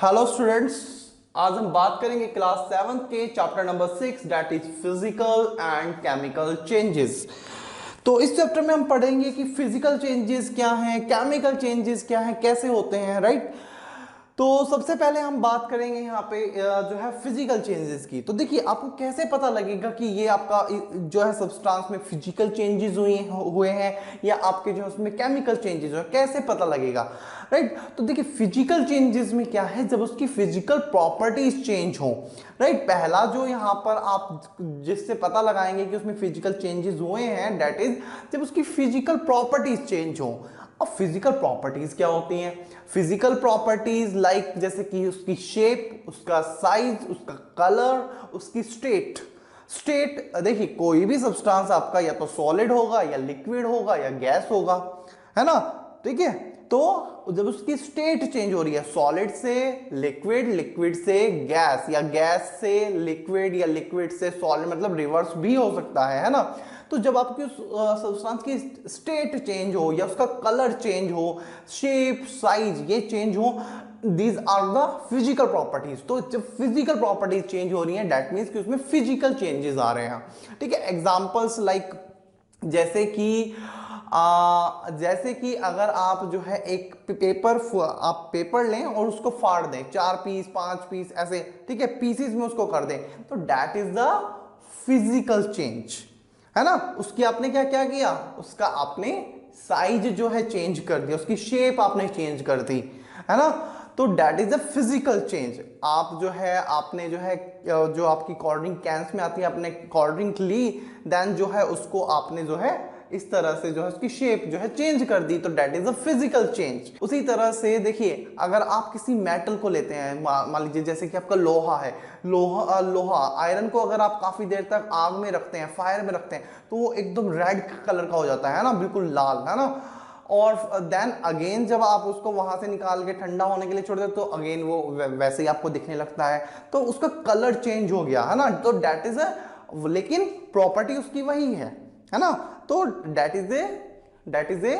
Hello students, आज हम बात करेंगे क्लास 7 के chapter number 6 that is physical and chemical changes. तो इस चैप्टर में हम पढ़ेंगे कि फिजिकल चेंजेस क्या हैं, केमिकल चेंजेस क्या हैं, कैसे होते हैं, राइट। तो सबसे पहले हम बात करेंगे यहाँ पे जो है फिजिकल चेंजेस की। तो देखिए, आपको कैसे पता लगेगा कि ये आपका जो है सब्सटेंस में फिजिकल चेंजेस हुए हैं या आपके जो है उसमें केमिकल चेंजेस हुए, कैसे पता लगेगा, राइट। तो देखिए, फिजिकल चेंजेस में क्या है, जब उसकी फिजिकल प्रॉपर्टीज चेंज हो, राइट। पहला जो यहाँ पर आप जिससे पता लगाएंगे कि उसमें फिजिकल चेंजेस हुए हैं, दैट इज जब उसकी फिजिकल प्रॉपर्टीज चेंज हो। अब फिजिकल प्रॉपर्टीज क्या होती हैं? फिजिकल प्रॉपर्टीज लाइक जैसे कि उसकी शेप, उसका साइज, उसका कलर, उसकी स्टेट। स्टेट देखिए, कोई भी सब्सटेंस आपका या तो सॉलिड होगा या लिक्विड होगा या गैस होगा, है ना। ठीक है, तो जब उसकी स्टेट चेंज हो रही है सॉलिड से लिक्विड, लिक्विड से गैस या गैस से लिक्विड या लिक्विड से सॉलिड, मतलब रिवर्स भी हो सकता है ना। तो जब आपकी उस सब्सटेंस की स्टेट चेंज हो या उसका कलर चेंज हो, शेप, साइज ये चेंज हो, these are the physical properties. तो जब फिजिकल प्रॉपर्टीज चेंज हो रही हैं, दैट मीन्स कि उसमें फिजिकल चेंजेस आ रहे हैं। ठीक है, एग्जांपल्स लाइक जैसे कि अगर आप जो है एक आप पेपर लें और उसको फाड़ दें, 4 पीस 5 पीस ऐसे, ठीक है, पीसेस में उसको कर दें, तो that is the physical change, है ना। उसकी आपने क्या क्या किया, उसका आपने साइज जो है चेंज कर दिया, उसकी शेप आपने चेंज कर दी, है ना। तो that is a physical change. आप जो है आपने जो है जो आपकी कोल्ड ड्रिंक कैंस में आती है, आपने कोल्ड ड्रिंक ली, देन जो है उसको आपने जो है इस तरह से जो है उसकी शेप जो है चेंज कर दी, तो that is a physical change. उसी तरह से देखिए, अगर आप किसी मेटल को लेते हैं, मान लीजिए जैसे कि आपका लोहा है, लोहा आयरन को अगर आप काफी देर तक आग में रखते हैं, फायर में रखते हैं, तो वो एकदम रेड कलर का हो जाता है ना, बिल्कुल लाल, है ना। और देन अगेन जब आप उसको वहां से निकाल के ठंडा होने के लिए छोड़ देते, तो अगेन वो वैसे ही आपको दिखने लगता है, तो उसका कलर चेंज हो गया, है ना। तो दैट इज अ, लेकिन प्रॉपर्टी उसकी वही है ना। तो that is a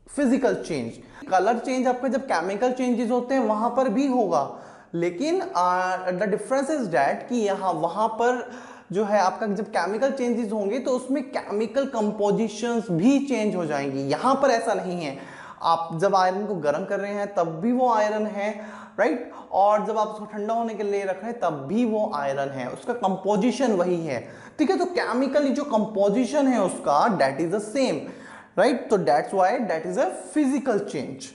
physical change. Colour change आपका जब केमिकल चेंजेस होते हैं वहां पर भी होगा, लेकिन द डिफरेंस इज दैट कि यहाँ वहां पर जो है आपका जब केमिकल चेंजेस होंगे तो उसमें केमिकल कंपोजिशंस भी चेंज हो जाएंगी। यहां पर ऐसा नहीं है, आप जब आयरन को गर्म कर रहे हैं तब भी वो आयरन है, राइट। और जब आप उसको ठंडा होने के लिए रख रहे हैं तब भी वो आयरन है, उसका कंपोजिशन वही है। ठीक है, तो केमिकली जो कंपोजिशन है उसका that is the same, right. तो that's why that is a physical change.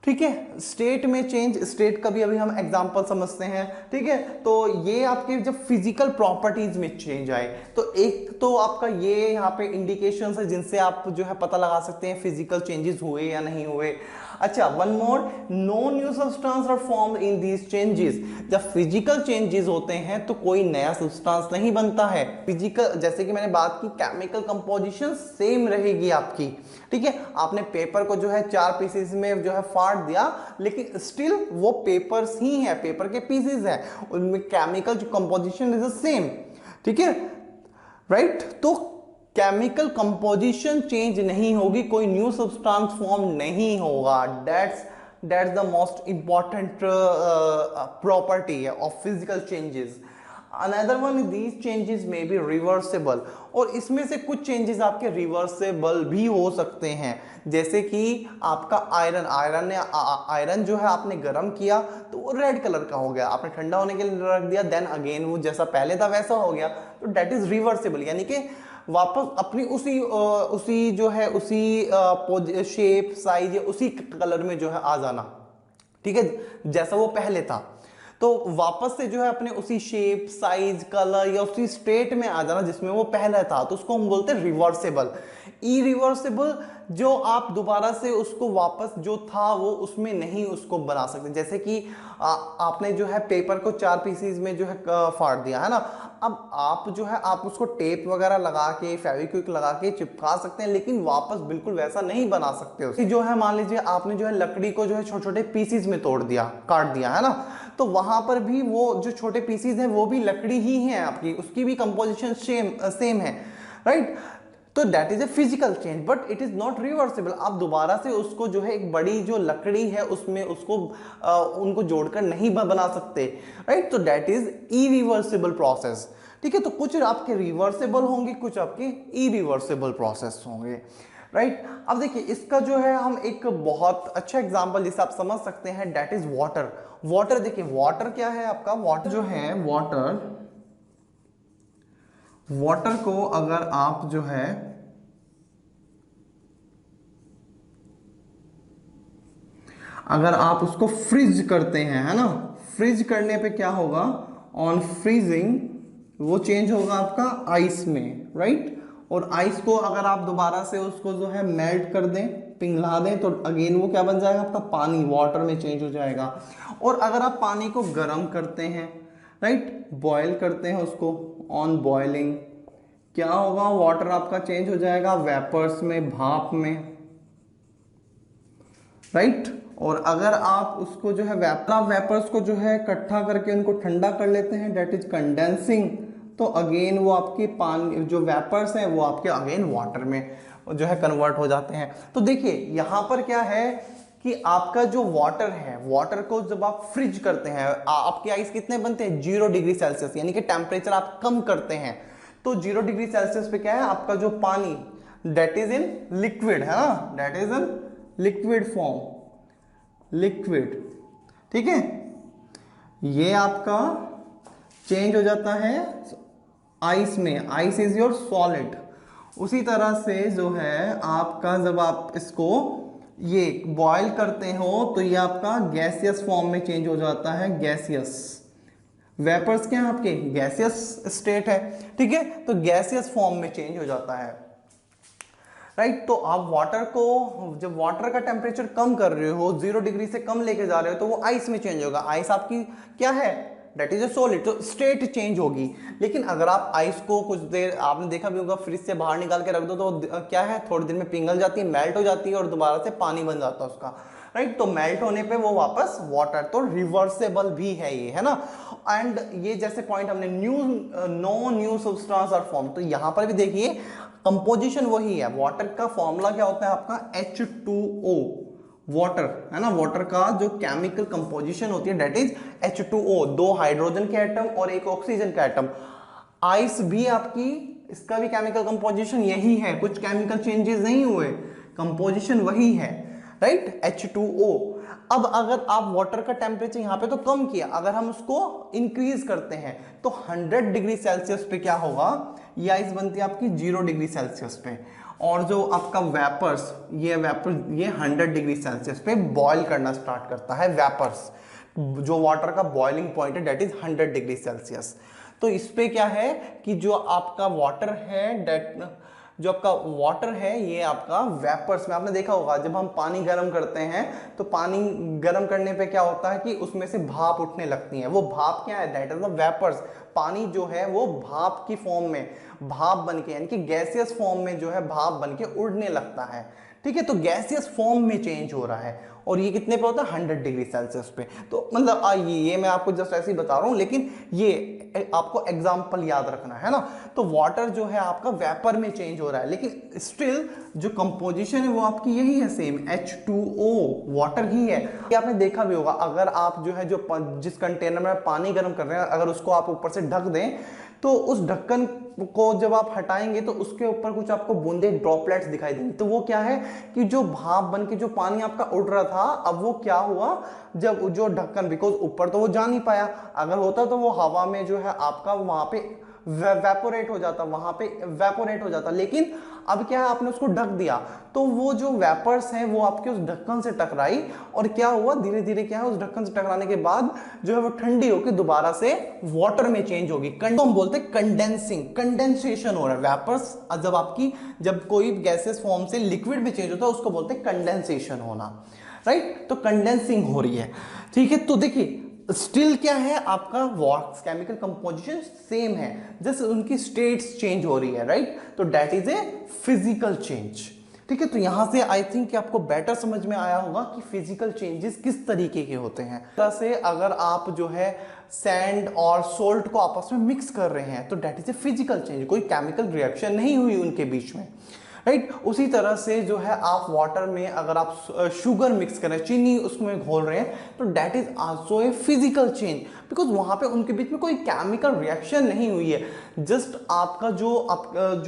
ठीक है, स्टेट में चेंज, स्टेट का भी अभी हम एग्जांपल समझते हैं। ठीक है, तो ये आपके जब फिजिकल प्रॉपर्टीज में चेंज आए, तो एक तो आपका ये यहाँ पे इंडिकेशंस है जिनसे आप जो है पता लगा सकते हैं फिजिकल चेंजेस हुए या नहीं हुए। अच्छा, one more, no new substance are formed in these changes. जब फिजिकल चेंजेस होते हैं तो कोई नया सब्सटेंस नहीं बनता है। फिजिकल, जैसे कि मैंने बात की, केमिकल कंपोजिशन सेम रहेगी आपकी। ठीक है, आपने पेपर को जो है 4 पीसेस में जो है फाड़ दिया, लेकिन स्टिल वो पेपर्स ही है, पेपर के पीसेस है, उनमें केमिकल जो कंपोजिशन इज द सेम। ठीक है, राइट। तो केमिकल कंपोजिशन चेंज नहीं होगी, कोई न्यू सब्सटेंस फॉर्म नहीं होगा। That's the most important property of physical changes. Another one, these changes में बी रिवर्सेबल, और इसमें से कुछ चेंजेस आपके रिवर्सेबल भी हो सकते हैं। जैसे कि आपका आयरन जो है आपने गर्म किया तो वो रेड कलर का हो गया, आपने ठंडा होने के लिए रख दिया, देन अगेन वो जैसा पहले था वैसा हो गया, तो दैट इज रिवर्सेबल, यानी कि वापस अपनी उसी जो है उसी शेप, साइज या उसी कलर में जो है आ जाना। ठीक है, जैसा वो पहले था, तो वापस से जो है अपने उसी शेप, साइज, कलर या उसी स्टेट में आ जाना जिसमें वो पहले था, तो उसको हम बोलते हैं रिवर्सेबल। इरिवर्सेबल, जो आप दोबारा से उसको वापस जो था वो उसमें नहीं उसको बना सकते। जैसे कि आपने जो है पेपर को 4 पीसीज में जो है फाड़ दिया, है ना। अब आप जो है आप उसको टेप वगैरह लगा के, फेविक्विक लगा के चिपका सकते हैं, लेकिन वापस बिल्कुल वैसा नहीं बना सकते उसे। जो है मान लीजिए आपने जो है लकड़ी को जो है छोटे छोटे पीसीज में तोड़ दिया, काट दिया, है ना, तो वहां पर भी वो जो छोटे पीसीज हैं वो भी लकड़ी ही हैं आपकी, उसकी भी कंपोजिशन सेम है, राइट। तो that is a physical change, but it is not reversible. आप दोबारा से उसको जो है एक बड़ी जो लकड़ी है उसमें उसको उनको जोड़कर नहीं बना सकते, राइट। तो दैट इज इरिवर्सिबल प्रोसेस, ठीक है। तो कुछ आपके रिवर्सिबल होंगे, कुछ आपके इरिवर्सिबल प्रोसेस होंगे, राइट। अब देखिए इसका जो है हम एक बहुत अच्छा एग्जांपल जिसे आप समझ सकते हैं, दैट इज वाटर। वाटर देखिए, वाटर क्या है आपका, वाटर जो है, वाटर को अगर आप जो है अगर आप उसको फ्रीज करते हैं, है ना, फ्रीज करने पे क्या होगा, ऑन फ्रीजिंग वो चेंज होगा आपका आइस में, राइट। और आइस को अगर आप दोबारा से उसको जो है मेल्ट कर दें, पिघला दें, तो अगेन वो क्या बन जाएगा आपका, पानी वाटर में चेंज हो जाएगा। और अगर आप पानी को गर्म करते हैं, राइट, बॉयल करते हैं उसको, ऑन बॉइलिंग क्या होगा, वाटर आपका चेंज हो जाएगा वेपर्स में, भाप में, राइट। और अगर आप उसको जो है वेपर्स को जो है इकट्ठा करके उनको ठंडा कर लेते हैं, दैट इज कंडेंसिंग, तो अगेन वो आपके पानी जो वेपर्स हैं वो आपके अगेन वाटर में जो है कन्वर्ट हो जाते हैं। तो देखिए यहां पर क्या है कि आपका जो वाटर है, वाटर को जब आप फ्रिज करते हैं, आपके आइस कितने बनते हैं, 0 डिग्री सेल्सियस, यानी कि टेम्परेचर आप कम करते हैं, तो 0 डिग्री सेल्सियस पे क्या है आपका जो पानी, दैट इज इन लिक्विड, है ना, that is in liquid form, liquid, ठीक है। ये आपका चेंज हो जाता है आइस में, आइस इज योर सॉलिड। उसी तरह से जो है आपका जब आप इसको ये बॉयल करते हो तो ये आपका गैसियस फॉर्म में चेंज हो जाता है, गैसियस। वेपर्स क्या है आपके, गैसियस स्टेट है, ठीक है, तो गैसियस फॉर्म में चेंज हो जाता है, राइट। तो आप वाटर को जब वाटर का टेम्परेचर कम कर रहे हो, 0 डिग्री से कम लेके जा रहे हो, तो वो आइस में चेंज होगा। आइस आपकी क्या है, दैट इज ए सॉलिड, तो स्टेट चेंज होगी। लेकिन अगर आप आइस को कुछ देर, आपने देखा भी होगा, फ्रिज से बाहर निकाल के रख दो तो क्या है, थोड़ी देर में पिघल जाती है, मेल्ट हो जाती है और दोबारा से पानी बन जाता है उसका, राइट। तो मेल्ट होने पे वो वापस वाटर, तो रिवर्सेबल भी है ये, है ना। एंड ये जैसे पॉइंट हमने no new substance are form, तो यहां पर भी देखिए कंपोजिशन वही है। वाटर का फॉर्मूला क्या होता है आपका, H2O, वाटर, है ना, वाटर का जो केमिकल कंपोजिशन होती है दैट इज H2O, 2 हाइड्रोजन के एटम और 1 ऑक्सीजन का एटम। आइस भी आपकी, इसका भी केमिकल कंपोजिशन यही है, कुछ केमिकल चेंजेस नहीं हुए, कंपोजिशन वही है, राइट, H2O। अब अगर आप वाटर का टेम्परेचर यहां पे तो कम किया, अगर हम उसको इंक्रीज करते हैं तो 100 डिग्री सेल्सियस पे क्या होगा, ये आइस बनती है आपकी 0 डिग्री सेल्सियस पे, और जो आपका वेपर्स, ये वेपर ये 100 डिग्री सेल्सियस पे बॉयल करना स्टार्ट करता है, वेपर्स, जो वाटर का बॉइलिंग पॉइंट है दैट इज 100 डिग्री सेल्सियस। तो इस पे क्या है कि जो आपका वाटर है, दैट जो आपका वाटर है ये आपका वेपर्स में, आपने देखा होगा जब हम पानी गर्म करते हैं तो पानी गर्म करने पे क्या होता है कि उसमें से भाप उठने लगती है, वो भाप क्या है, दैट इज द वेपर्स। पानी जो है वो भाप की फॉर्म में, भाप बन के, यानी कि गैसियस फॉर्म में जो है भाप बन के उड़ने लगता है, ठीक है। तो गैसियस फॉर्म में चेंज हो रहा है, और ये कितने पे होता है, 100 डिग्री सेल्सियस पे। तो मतलब ये मैं आपको जस्ट ऐसे ही बता रहा हूं, लेकिन ये आपको एग्जांपल याद रखना है ना। तो वाटर जो है आपका वेपर में चेंज हो रहा है, लेकिन स्टिल जो कंपोजिशन है वो आपकी यही है, सेम H2O, वाटर ही है। ये आपने देखा भी होगा, अगर आप जो है जिस कंटेनर में पानी गर्म कर रहे हैं, अगर उसको आप ऊपर से ढक दें तो उस ढक्कन को जब आप हटाएंगे तो उसके ऊपर कुछ आपको बूंदे, ड्रॉपलेट्स दिखाई देंगे। तो वो क्या है कि जो भाप बन के जो पानी आपका उड़ रहा था, अब वो क्या हुआ, जब जो ढक्कन, बिकॉज ऊपर तो वो जा नहीं पाया, अगर होता तो वो हवा में जो है आपका वहां पे वेपोरेट हो जाता, वहां पे वेपोरेट हो जाता। लेकिन अब क्या है, आपने उसको ढक दिया तो वो जो वेपर्स हैं वो आपके उस ढक्कन से टकराई, और क्या हुआ, धीरे धीरे क्या है, उस ढक्कन से टकराने के बाद जो है वो ठंडी होकर दोबारा से वाटर में चेंज होगी। तो हम बोलते हैं कंडेंसिंग, कंडेंसेशन हो रहा है वेपर्स, जब कोई गैसेस फॉर्म से लिक्विड में चेंज होता है उसको बोलते हैं कंडेंसेशन होना, राइट। तो कंडेंसिंग हो रही है, ठीक है। तो देखिए स्टिल क्या है आपका केमिकल कंपोजिशन सेम है, जस्ट उनकी स्टेट्स चेंज हो रही है, राइट। तो that is a physical change, ठीक है, तो यहां से आई थिंक कि आपको बेटर समझ में आया होगा कि फिजिकल चेंजेस किस तरीके के होते हैं। तरह से अगर आप जो है सैंड और सोल्ट को आपस में मिक्स कर रहे हैं तो that is a physical change, कोई केमिकल रिएक्शन नहीं हुई उनके बीच में, राइट। उसी तरह से जो है आप वाटर में अगर आप शुगर मिक्स कर रहे हैं, चीनी उसमें घोल रहे हैं, तो that is also a physical change, because वहां पे उनके बीच में कोई केमिकल रिएक्शन नहीं हुई है। जस्ट आपका जो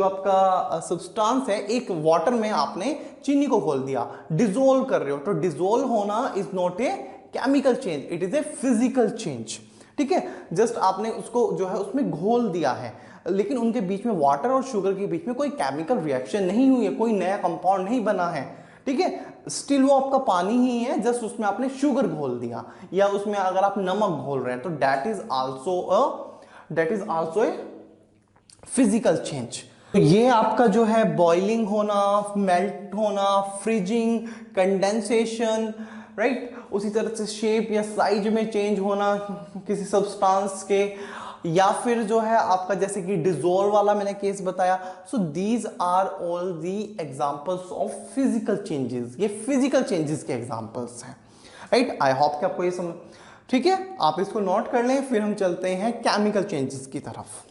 आपका सब्सटेंस है, एक वाटर में आपने चीनी को घोल दिया, डिजोल्व कर रहे हो, तो डिजोल्व होना is not a chemical change, it is a physical change. ठीक है, जस्ट आपने उसको जो है उसमें घोल दिया है, लेकिन उनके बीच में वाटर और शुगर के बीच में कोई केमिकल रिएक्शन नहीं हुई है, कोई नया कंपाउंड नहीं बना है। ठीक है, स्टिल वो आपका पानी ही है, जस्ट उसमें आपने शुगर घोल दिया, या उसमें अगर आप नमक घोल रहे हैं तो that is also a physical change. तो ये आपका जो है बॉइलिंग होना, मेल्ट होना, फ्रीजिंग, कंडेंसेशन, राइट। उसी तरह से शेप या साइज में चेंज होना किसी सब्सटेंस के, या फिर जो है आपका जैसे कि डिजोल्व वाला मैंने केस बताया। So these are all the examples of physical changes, ये फिजिकल चेंजेस के एग्जांपल्स हैं, राइट। आई होप कि आपको ये समझ, ठीक है, आप इसको नोट कर लें, फिर हम चलते हैं केमिकल चेंजेस की तरफ।